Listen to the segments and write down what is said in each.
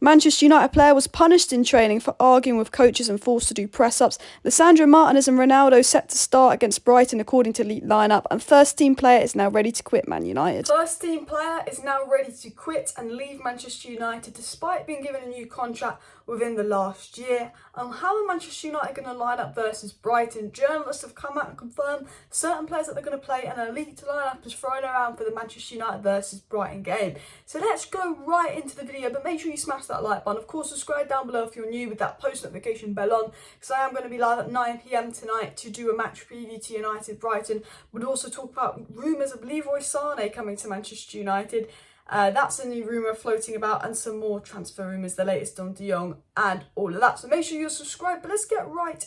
Manchester United player was punished in training for arguing with coaches and forced to do press-ups. Lisandro, Martinez and Ronaldo set to start against Brighton according to elite lineup, and first-team player is now ready to quit Man United. First-team player is now ready to quit and leave Manchester United despite being given a new contract within the last year. And how are Manchester United going to line up versus Brighton? Journalists have come out and confirmed certain players that they're going to play, and an elite lineup is thrown around for the Manchester United versus Brighton game. So let's go right into the video, but make sure you smash that like button. Of course, subscribe down below if you're new with that post notification bell on, because I am going to be live at 9 PM tonight to do a match preview to United Brighton. We'll also talk about rumours of Leroy Sané coming to Manchester United. That's a new rumour floating about, and some more transfer rumours, the latest on De Jong and all of that. So make sure you're subscribed, but let's get right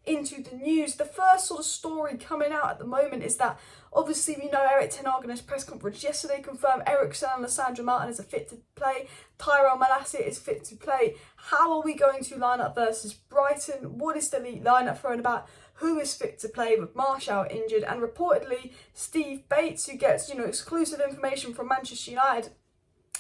into the news. The first sort of story coming out at the moment is that obviously we know Erik ten Hag in his press conference yesterday confirmed Eriksen and Lisandro Martinez are fit to play. TYRELL MALACIA is fit to play. How are we going to line up versus Brighton? What is the elite lineup thrown about? Who is fit to play with Martial injured? And reportedly Steve Bates, who gets exclusive information from Manchester United,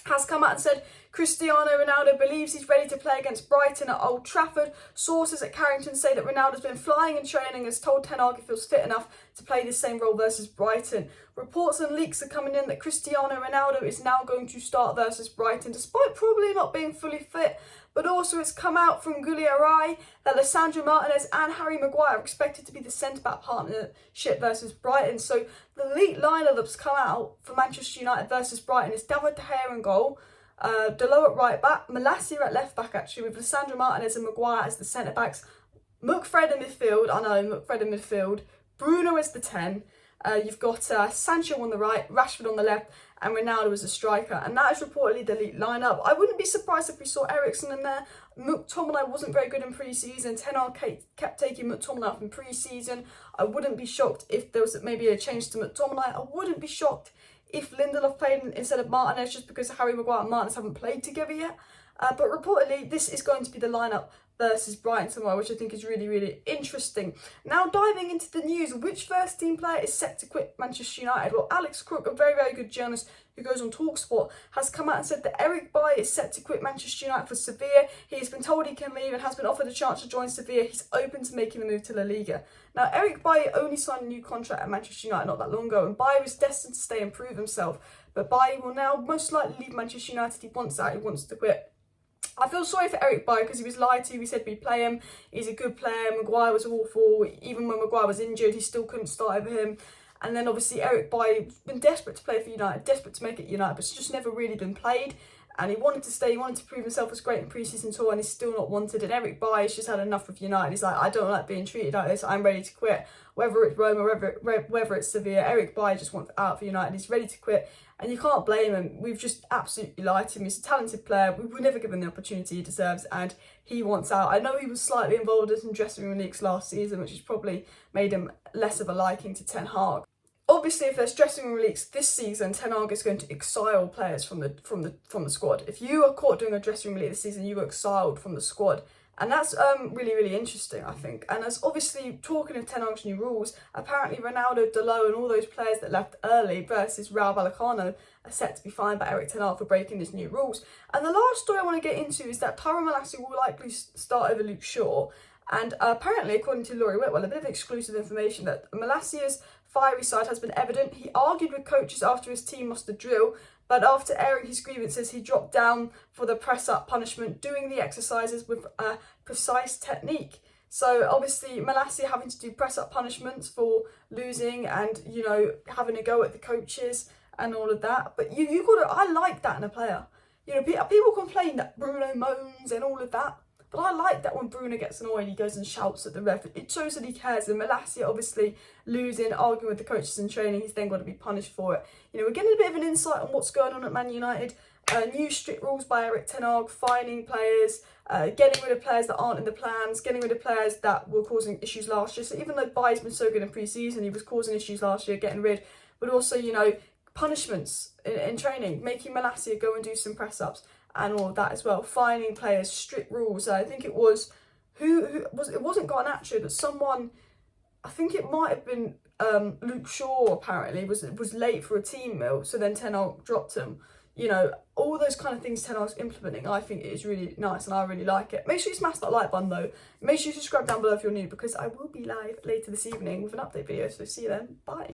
has come out and said Cristiano Ronaldo believes he's ready to play against Brighton at Old Trafford. Sources at Carrington say that Ronaldo's been flying and training and has told ten Hag he feels fit enough to play the same role versus Brighton. Reports and leaks are coming in that Cristiano Ronaldo is now going to start versus Brighton, despite probably not being fully fit. But also it's come out from Gulliarai that Lisandro Martinez and Harry Maguire are expected to be the centre-back partnership versus Brighton. So the elite lineup that's come out for Manchester United versus Brighton is David De Gea in goal, Dalot at right back, MALACIA at left back actually, with Lisandro Martinez and Maguire as the centre-backs, Fred in midfield, Fred in midfield, Bruno as the 10, you've got Sancho on the right, Rashford on the left, and Ronaldo as a striker. And that is reportedly the elite lineup. I wouldn't be surprised if we saw Eriksen in there. McTominay wasn't very good in pre-season. Ten Hag kept taking McTominay off in pre-season. I wouldn't be shocked if there was maybe a change to McTominay. I wouldn't be shocked if Lindelof played instead of Martinez, just because Harry Maguire and Martinez haven't played together yet. But reportedly, this is going to be the lineup versus Brighton tomorrow, which I think is really, really interesting. Now, diving into the news, which first team player is set to quit Manchester United? Well, Alex Crook, a very, very good journalist who goes on TalkSport, has come out and said that Eric Bailly is set to quit Manchester United for Sevilla. He has been told he can leave and has been offered a chance to join Sevilla. He's open to making the move to La Liga. Now, Eric Bailly only signed a new contract at Manchester United not that long ago, and Bailly was destined to stay and prove himself. But Bailly will now most likely leave Manchester United. He wants out, he wants to quit. I feel sorry for Eric Bailly because he was lied to. We said we'd play him. He's a good player. Maguire was awful. Even when Maguire was injured, he still couldn't start over him. And then obviously Eric Bailly's been desperate to play for United, desperate to make it United, but it's just never really been played. And he wanted to stay, he wanted to prove himself as great in pre-season tour, and he's still not wanted. And Eric Bailly's just had enough of United. He's like, I don't like being treated like this. I'm ready to quit. Whether it's Roma, whether it's Sevilla, Eric Bailly just wants out for United. He's ready to quit. And you can't blame him. We've just absolutely lied to him. He's a talented player. We were never given the opportunity he deserves, and he wants out. I know he was slightly involved in some dressing room leaks last season, which has probably made him less of a liking to Ten Hag. Obviously, if there's dressing room leaks this season, Ten Hag is going to exile players from the squad. If you are caught doing a dressing room leak this season, you are exiled from the squad. And that's really, really interesting, I think. And as obviously, talking of Ten Hag's new rules, apparently Ronaldo, Dalot and all those players that left early versus Raul Vallecano are set to be fined by Erik ten Hag for breaking his new rules. And the last story I want to get into is that TYRELL will likely start over Luke Shaw. And apparently, according to Laurie Whitwell, a bit of exclusive information that MALACIA's fiery side has been evident. He argued with coaches after his team lost the drill, but after airing his grievances, he dropped down for the press-up punishment, doing the exercises with a precise technique. So obviously, MALACIA having to do press-up punishments for losing and, having a go at the coaches and all of that. But you got to, I like that in a player. People complain that Bruno moans and all of that. But I like that when Bruno gets annoyed, he goes and shouts at the ref. It shows that he cares. And MALACIA obviously losing, arguing with the coaches in training, he's then got to be punished for it. We're getting a bit of an insight on what's going on at Man United. New strict rules by Erik ten Hag, fining players, getting rid of players that aren't in the plans, getting rid of players that were causing issues last year. So even though Bailly's been so good in pre-season, he was causing issues last year, getting rid. But also, punishments in training, making MALACIA go and do some press-ups. And all of that as well, fining players, strict rules. I think it was it wasn't Garnacho, but someone, I think it might have been Luke Shaw. Apparently was late for a team meal, so then Ten Hag dropped him. you know, all those kind of things Ten Hag's implementing, I think it is really nice and I really like it. Make sure you smash that like button though. Make sure you subscribe down below if you're new, because I will be live later this evening with an update video. So see you then. Bye.